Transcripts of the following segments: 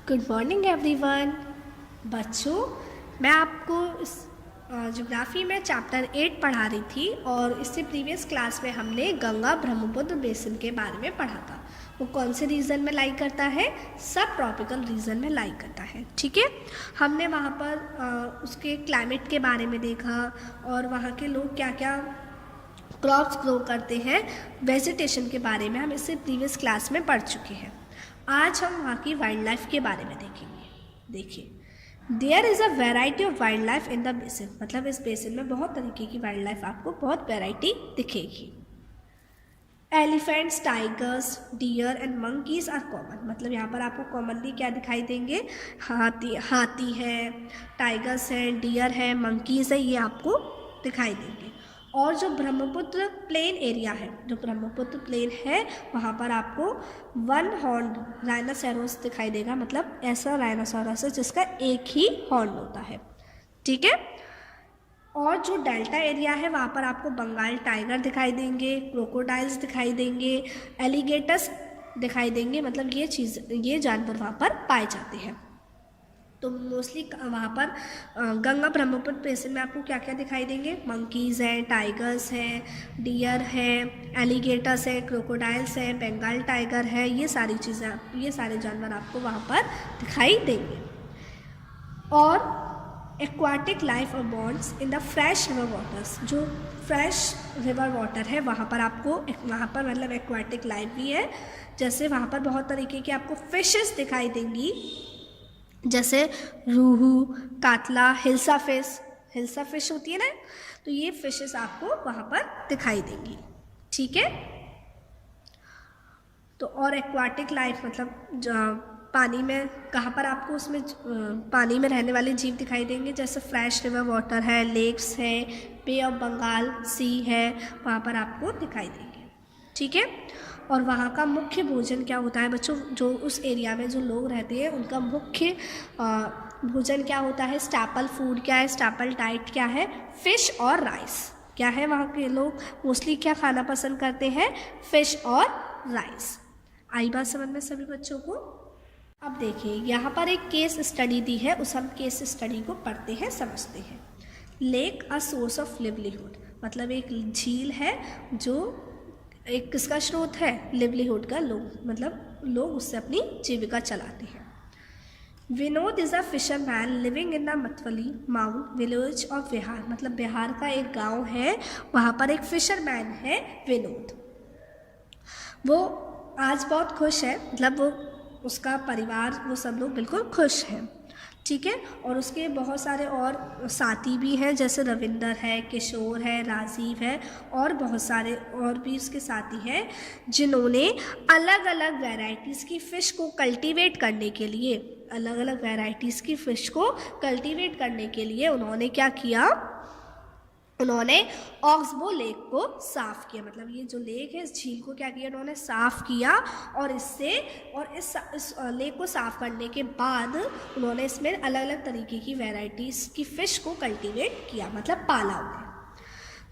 Good morning everyone. बच्चों, मैं आपको ज्योग्राफी में चैप्टर 8 पढ़ा रही थी और इससे प्रीवियस क्लास में हमने गंगा ब्रह्मपुत्र बेसिन के बारे में पढ़ा था। वो कौन से रीजन में लाई करता है? सब ट्रॉपिकल रीजन में लाई करता है। ठीक है, हमने वहाँ पर उसके क्लाइमेट के बारे में देखा और वहाँ के लोग क्या क्या क्रॉप्स ग्रो करते हैं, वेजिटेशन के बारे में हम इससे प्रीवियस क्लास में पढ़ चुके हैं। आज हम वहाँ की वाइल्ड लाइफ के बारे में देखेंगे। देखिए, there is a variety of wildlife in the basin, मतलब इस बेसिन में बहुत तरीके की वाइल्ड लाइफ आपको बहुत वेराइटी दिखेगी। Elephants, tigers, deer and monkeys are common, मतलब यहाँ पर आपको कॉमनली क्या दिखाई देंगे? हाथी है, टाइगर्स हैं, डियर है, मंकीज है, ये आपको दिखाई देंगे। और जो ब्रह्मपुत्र प्लेन एरिया है, जो ब्रह्मपुत्र प्लेन है, वहाँ पर आपको वन हॉर्न राइनोसेरोस दिखाई देगा, मतलब ऐसा राइनोसेरोस है जिसका एक ही हॉर्न होता है। ठीक है, और जो डेल्टा एरिया है वहाँ पर आपको बंगाल टाइगर दिखाई देंगे, क्रोकोडाइल्स दिखाई देंगे, एलिगेटर्स दिखाई देंगे, मतलब ये जानवर वहाँ पर पाए जाते हैं। तो मोस्टली वहाँ पर गंगा ब्रह्मपुत्र बेसिन में आपको क्या क्या दिखाई देंगे? मंकीज़ हैं, टाइगर्स हैं, डियर हैं, एलिगेटर्स हैं, क्रोकोडाइल्स हैं, बंगाल टाइगर है, ये सारी चीज़ें, ये सारे जानवर आपको वहाँ पर दिखाई देंगे। और एक्वाटिक लाइफ और bonds in the fresh river waters, जो फ्रेश रिवर वाटर है वहाँ पर आपको मतलब एक्वाटिक लाइफ भी है। जैसे वहाँ पर बहुत तरीके की आपको फिशेस दिखाई देंगी, जैसे रूहू, कातला, हिल्सा फिश होती है ना, तो ये फिशेस आपको वहाँ पर दिखाई देंगी। ठीक है, तो और एक्वाटिक लाइफ मतलब पानी में कहाँ पर आपको उसमें पानी में रहने वाले जीव दिखाई देंगे, जैसे फ्रेश रिवर वाटर है, लेक्स है, बे ऑफ बंगाल सी है, वहाँ पर आपको दिखाई देंगे। ठीक है, और वहाँ का मुख्य भोजन क्या होता है बच्चों? जो उस एरिया में जो लोग रहते हैं उनका मुख्य भोजन क्या होता है? स्टैपल फूड क्या है? स्टैपल डाइट क्या है? फिश और राइस। क्या है? वहाँ के लोग मोस्टली क्या खाना पसंद करते हैं? फिश और राइस। आई बात समझ में सभी बच्चों को? अब देखिए, यहाँ पर एक केस स्टडी दी है, उस हम केस स्टडी को पढ़ते हैं, समझते हैं। Lake a source of livelihood, मतलब एक झील है जो एक किसका स्रोत है? लिवलीहुड का, लोग उससे अपनी जीविका चलाते हैं। Vinod is a fisherman living in the Matwali mount village of Bihar, मतलब बिहार का एक गांव है, वहाँ पर एक फिशरमैन है विनोद। वो आज बहुत खुश है, मतलब वो उसका परिवार, वो सब लोग बिल्कुल खुश हैं। ठीक है, और उसके बहुत सारे और साथी भी हैं, जैसे रविंदर है, किशोर है, राजीव है, और बहुत सारे और भी उसके साथी हैं, जिन्होंने अलग अलग वैरायटीज़ की फ़िश को कल्टीवेट करने के लिए, उन्होंने क्या किया? उन्होंने ऑक्सबो लेक को साफ़ किया, मतलब ये जो लेक है, इस झील को क्या किया? उन्होंने साफ़ किया, और इस लेक को साफ़ करने के बाद उन्होंने इसमें अलग अलग तरीके की वैरायटीज़ की फ़िश को कल्टीवेट किया, मतलब पाला उन्हें।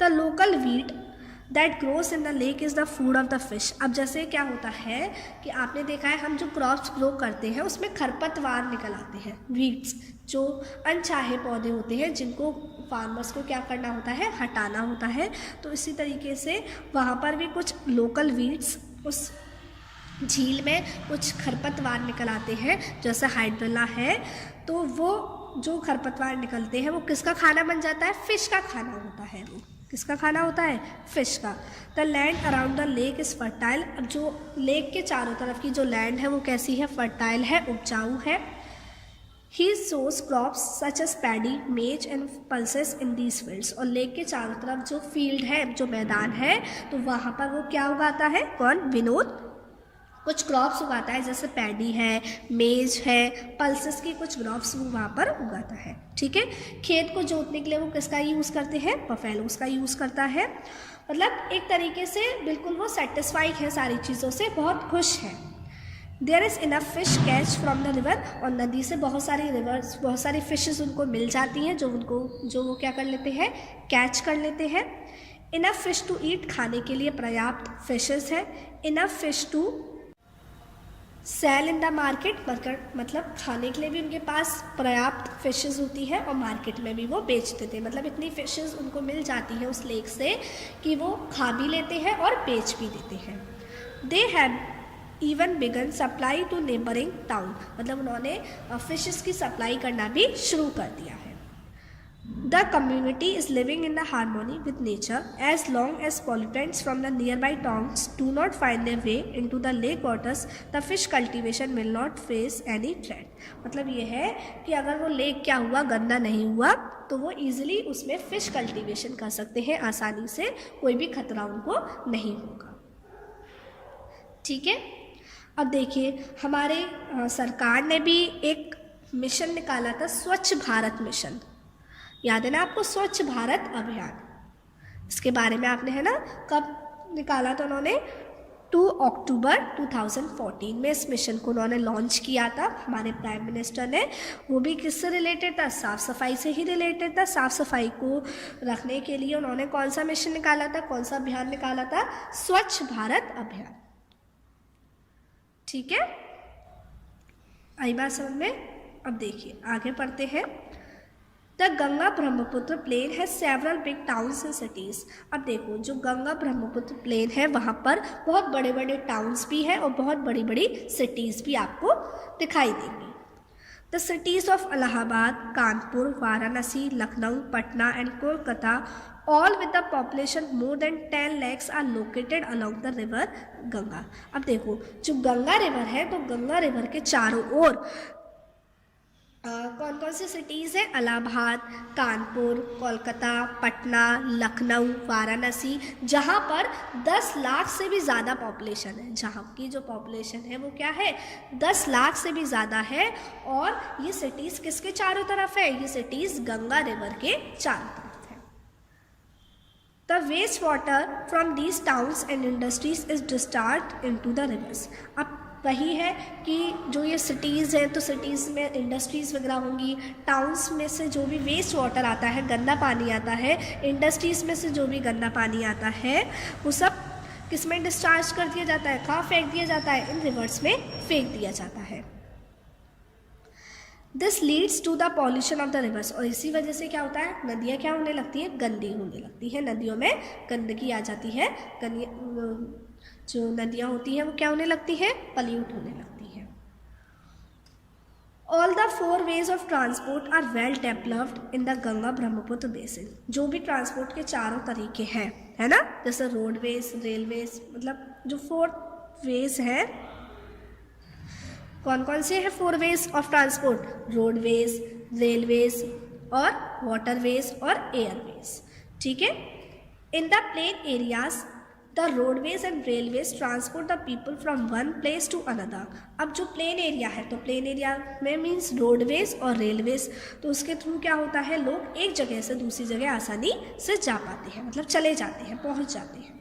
The local weed that grows in the lake is the food of the fish. अब जैसे क्या होता है कि आपने देखा है, हम जो क्रॉप्स ग्रो करते हैं उसमें खरपतवार निकल आते हैं, वीड्स, जो अनचाहे पौधे होते हैं, जिनको फार्मर्स को क्या करना होता है? हटाना होता है। तो इसी तरीके से वहाँ पर भी कुछ लोकल वीड्स, उस झील में कुछ खरपतवार निकल आते हैं, जैसे हाइड्रिला है, तो वो जो खरपतवार निकलते हैं वो किसका खाना बन जाता है? फिश का खाना होता है। वो किसका खाना होता है? फिश का। The land around the lake is fertile, अब जो लेक के चारों तरफ की जो लैंड है वो कैसी है? फर्टाइल है, उपजाऊ है। ही सोस क्रॉप्स सच एस पैडी, मेज and pulses in these fields, और लेक के चारों तरफ जो फील्ड है, जो मैदान है, तो वहाँ पर वो क्या उगाता है? कौन? विनोद कुछ क्रॉप्स उगाता है, जैसे पैडी है, मेज है, पल्सेस की कुछ क्रॉप्स वो वहाँ पर उगाता है। ठीक है, खेत को जोतने के लिए वो किसका यूज़ करते हैं? बफेलोस का यूज़ करता है। मतलब एक तरीके से बिल्कुल वो सेटिस्फाइड है सारी चीज़ों से, बहुत खुश है। There is enough fish catch from the river, और नदी से बहुत सारी फिशेस उनको मिल जाती हैं, जो वो क्या कर लेते हैं? कैच कर लेते हैं। इनफ फिश टू ईट, खाने के लिए पर्याप्त फिशेस है। Enough fish to sell in the market, मतलब खाने के लिए भी उनके पास पर्याप्त फिशेस होती है और मार्केट में भी वो बेचते थे। मतलब इतनी फिशेस उनको मिल जाती है उस लेक से कि वो खा भी लेते हैं और बेच भी देते हैं। They have even began supply to neighbouring town, मतलब उन्होंने फिशेस की सप्लाई करना भी शुरू कर दिया है। The community is living in the harmony with nature as long as pollutants from the nearby towns do not find their way into the lake waters. The fish cultivation will not face any threat. मतलब ये है कि अगर वो lake क्या हुआ, गंदा नहीं हुआ, तो वो इजीली उसमें फिश कल्टीवेशन कर सकते हैं आसानी से, कोई भी खतरा उनको नहीं होगा। ठीक है, अब देखिए हमारे सरकार ने भी एक मिशन निकाला था, स्वच्छ भारत मिशन। याद है ना आपको, स्वच्छ भारत अभियान, इसके बारे में आपने है ना कब निकाला था उन्होंने, 2 अक्टूबर 2014 में इस मिशन को उन्होंने लॉन्च किया था हमारे प्राइम मिनिस्टर ने। वो भी किससे रिलेटेड था, साफ़ सफाई से ही रिलेटेड था। साफ़ सफाई को रखने के लिए उन्होंने कौन सा मिशन निकाला था, कौन सा अभियान निकाला था, स्वच्छ भारत अभियान। ठीक है, आई बात समझ में। अब देखिए आगे पढ़ते हैं। द गंगा ब्रह्मपुत्र प्लेन है several big towns and cities. अब देखो जो गंगा ब्रह्मपुत्र प्लेन है वहाँ पर बहुत बड़े बड़े टाउन्स भी हैं और बहुत बड़ी बड़ी सिटीज़ भी आपको दिखाई देंगी। The cities of Allahabad, Kanpur, Varanasi, Lucknow, Patna and Kolkata all with the population more than 10 lakhs are located along the river Ganga. अब देखो जो गंगा रिवर है, तो गंगा रिवर के चारों ओर कौन कौन सी सिटीज़ हैं, इलाहाबाद, कानपुर, कोलकाता, पटना, लखनऊ, वाराणसी, जहाँ पर 10 लाख से भी ज़्यादा पॉपुलेशन है, जहाँ की जो पॉपुलेशन है वो क्या है, 10 लाख से भी ज़्यादा है। और ये सिटीज़ किसके चारों तरफ है, ये सिटीज़ गंगा रिवर के चारों तरफ। The wastewater from these towns and industries is discharged into the rivers। अब वही है कि जो ये सिटीज़ हैं, तो सिटीज़ में इंडस्ट्रीज़ वगैरह होंगी, टाउन्स में से जो भी वेस्ट वाटर आता है, गंदा पानी आता है, इंडस्ट्रीज़ में से जो भी गंदा पानी आता है, वो सब किस में डिस्चार्ज कर दिया जाता है, कहाँ फेंक दिया जाता है, इन रिवर्स में फेंक दिया जाता है। This leads to the pollution of the rivers. और इसी वजह से क्या होता है, नदियाँ क्या होने लगती है, गंदी होने लगती है, नदियों में गंदगी आ जाती है, जो नदियाँ होती हैं वो क्या होने लगती है, पल्यूट होने लगती है। All the 4 ways of transport are well developed in the Ganga Brahmaputra basin. जो भी ट्रांसपोर्ट के चारों तरीके हैं, है ना, जैसे रोडवेज, रेलवेज, मतलब जो 4 वेज हैं, कौन कौन से हैं 4 ways of transport, roadways, railways और वाटरवेज और एयरवेज। ठीक है, in the plain areas the roadways and railways transport the people from one place to another. अब जो प्लेन एरिया है, तो प्लेन एरिया में मीन्स रोडवेज और रेलवेज, तो उसके थ्रू क्या होता है, लोग एक जगह से दूसरी जगह आसानी से जा पाते हैं, मतलब चले जाते हैं, पहुंच जाते हैं।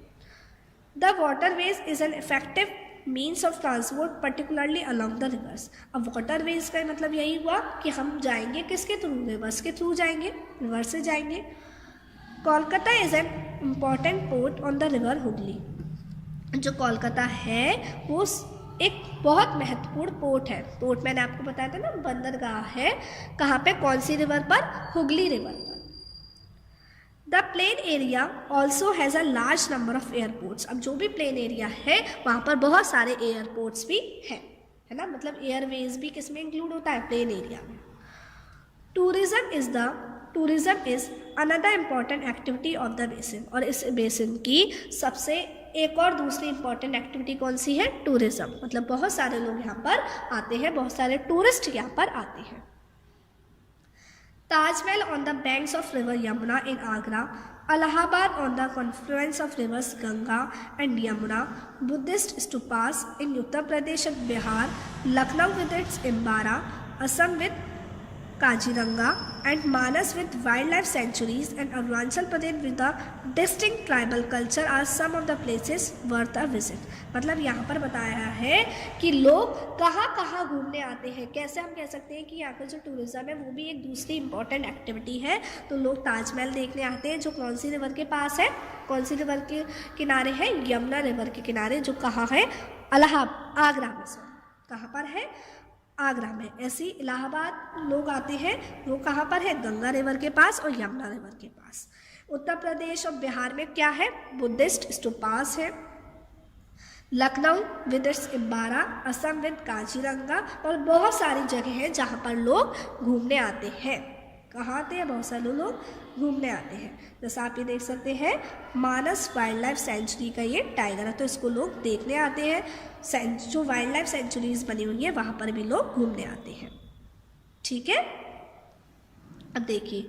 The waterways is an effective means of transport particularly along the reverse. अब वाटरवेज का मतलब यही हुआ कि हम जाएंगे किसके थ्रू, रिवर्स के थ्रू जाएंगे, रिवर से जाएंगे। Kolkata is an important port on the river Hooghly. जो कोलकाता है वो एक बहुत महत्वपूर्ण पोर्ट है। पोर्ट मैंने आपको बताया था ना, बंदरगाह है, कहाँ पे, कौन सी रिवर पर, हुगली रिवर पर। The plain area also has a large number of airports. अब जो भी प्लेन एरिया है वहाँ पर बहुत सारे एयरपोर्ट्स भी हैं, है ना, मतलब एयरवेज भी किस में इंक्लूड होता है, प्लेन एरिया में। Tourism is another important activity of the basin. और इस बेसिन की सबसे एक और दूसरी इम्पॉर्टेंट एक्टिविटी कौन सी है, टूरिज़्म। मतलब बहुत सारे लोग यहाँ पर आते हैं, बहुत सारे टूरिस्ट यहाँ पर आते हैं। Taj Mahal on the banks of river Yamuna in Agra, Allahabad on the confluence of rivers Ganga and Yamuna, Buddhist stupas in Uttar Pradesh and Bihar, Lucknow with its Imbara, Assam with Kaziranga and Manas with wildlife sanctuaries, and Arunachal Pradesh with a distinct tribal culture are some of the places worth a visit। मतलब यहाँ पर बताया है कि लोग कहाँ कहाँ घूमने आते हैं। कैसे हम कह सकते हैं कि यहाँ का जो टूरिज़्म है वो भी एक दूसरी इंपॉर्टेंट एक्टिविटी है। तो लोग ताजमहल देखने आते हैं, जो कौन सी रिवर के पास है, कौन सी रिवर के किनारे है, यमुना रिवर के किनारे, जो कहाँ है, आगरा में से, कहाँ पर है? आगरा में। ऐसे ही इलाहाबाद लोग आते हैं, वो कहाँ पर है? गंगा रिवर के पास और यमुना रिवर के पास। उत्तर प्रदेश और बिहार में क्या है? बुद्धिस्ट स्तूपास है। Lucknow with its Imambara, Assam with Kaziranga, और बहुत सारी जगह हैं जहाँ पर लोग घूमने आते हैं। कहाँ आते हैं? बहुत सारे लोग घूमने आते हैं। जैसा आप ये देख सकते हैं, मानस वाइल्ड लाइफ सेंचुरी का ये टाइगर है, तो इसको लोग देखने आते हैं। जो वाइल्ड लाइफ सेंचुरीज बनी हुई है वहाँ पर भी लोग घूमने आते हैं। ठीक है, अब देखिए,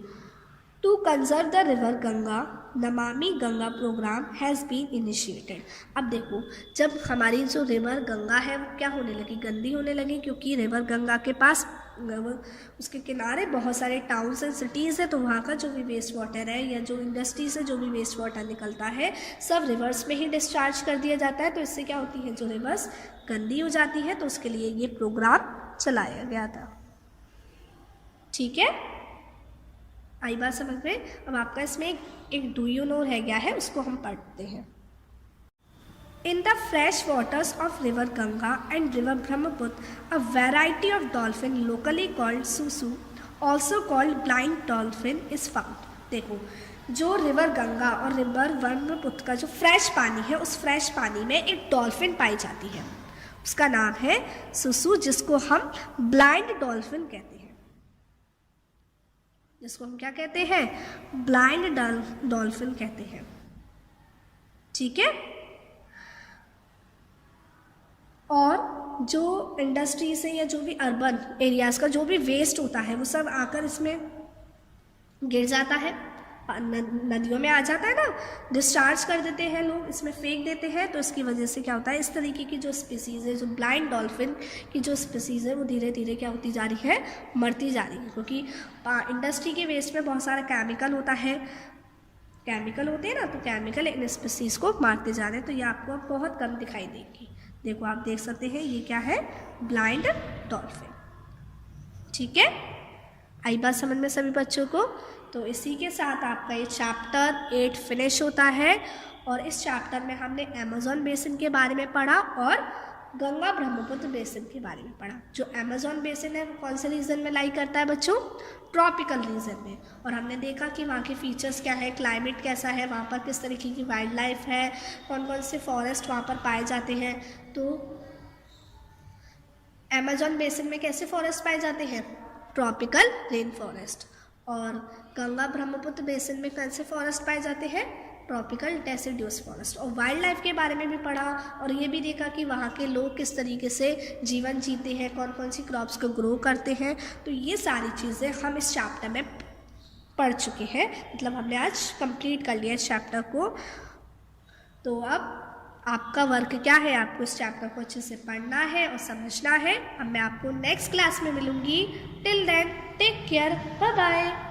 to conserve the river Ganga Namami Ganga programme has been initiated. अब देखो, जब हमारी जो रिवर गंगा है वो क्या होने लगी? गंदी होने लगी, क्योंकि रिवर गंगा के पास उसके किनारे बहुत सारे टाउन्स एंड सिटीज़ है, तो वहाँ का जो भी वेस्ट वाटर है या जो इंडस्ट्री से जो भी वेस्ट वाटर निकलता है सब रिवर्स में ही डिस्चार्ज कर दिया जाता है। तो इससे क्या होती है? जो रिवर्स गंदी हो जाती है, तो उसके लिए ये प्रोग्राम चलाया गया था। ठीक है, आई बात समझ में? अब आपका इसमें एक डू यू नो रह गया है, उसको हम पढ़ते हैं। In the fresh waters of river Ganga and river Brahmaputra, a variety of dolphin locally called susu, also called blind dolphin, is found. देखो, जो रिवर गंगा और रिवर ब्रह्मपुत्र का जो फ्रेश पानी है, उस फ्रेश पानी में एक डॉल्फिन पाई जाती है, उसका नाम है सुसु, जिसको हम ब्लाइंड डॉल्फिन कहते हैं। जिसको हम क्या कहते हैं? ब्लाइंड डॉल्फिन कहते हैं। ठीक है, और जो इंडस्ट्री से या जो भी अर्बन एरियाज़ का जो भी वेस्ट होता है वो सब आकर इसमें गिर जाता है, नदियों में आ जाता है ना, डिस्चार्ज कर देते हैं लोग, इसमें फेंक देते हैं। तो इसकी वजह से क्या होता है? इस तरीके की जो स्पीसीज़ है, जो ब्लाइंड डॉल्फिन की जो स्पीसीज़ है, वो धीरे धीरे क्या होती जा रही है? मरती जा रही है, क्योंकि इंडस्ट्री के वेस्ट में बहुत सारा केमिकल होता है, केमिकल होते हैं ना, तो केमिकल इन स्पीसीज़ को मारते जा रहे हैं। तो ये आपको अब बहुत कम दिखाई देगी। देखो, आप देख सकते हैं, ये क्या है? Blind dolphin. ठीक है, आई बात समझ में सभी बच्चों को? तो इसी के साथ आपका ये चैप्टर 8 फिनिश होता है। और इस चैप्टर में हमने अमेज़न बेसिन के बारे में पढ़ा और गंगा ब्रह्मपुत्र बेसिन के बारे में पढ़ा। जो अमेज़न बेसिन है वो कौन से रीजन में लाई करता है बच्चों? ट्रॉपिकल रीजन में। और हमने देखा कि वहाँ के फीचर्स क्या है, क्लाइमेट कैसा है, वहाँ पर किस तरीके की वाइल्ड लाइफ है, कौन कौन से फॉरेस्ट वहाँ पर पाए जाते हैं। तो अमेज़न बेसिन में कैसे फॉरेस्ट पाए जाते हैं? Tropical rain forest. और गंगा ब्रह्मपुत्र बेसिन में कैसे फॉरेस्ट पाए जाते हैं? Tropical deciduous forest. और वाइल्ड लाइफ के बारे में भी पढ़ा और ये भी देखा कि वहाँ के लोग किस तरीके से जीवन जीते हैं, कौन कौन सी क्रॉप्स को ग्रो करते हैं। तो ये सारी चीज़ें हम इस चैप्टर में पढ़ चुके हैं, मतलब हमने आज कंप्लीट कर लिया इस चैप्टर को। तो अब आपका वर्क क्या है? आपको इस चैप्टर को अच्छे से पढ़ना है और समझना है। अब मैं आपको नेक्स्ट क्लास में मिलूँगी। Till then take care, bye bye.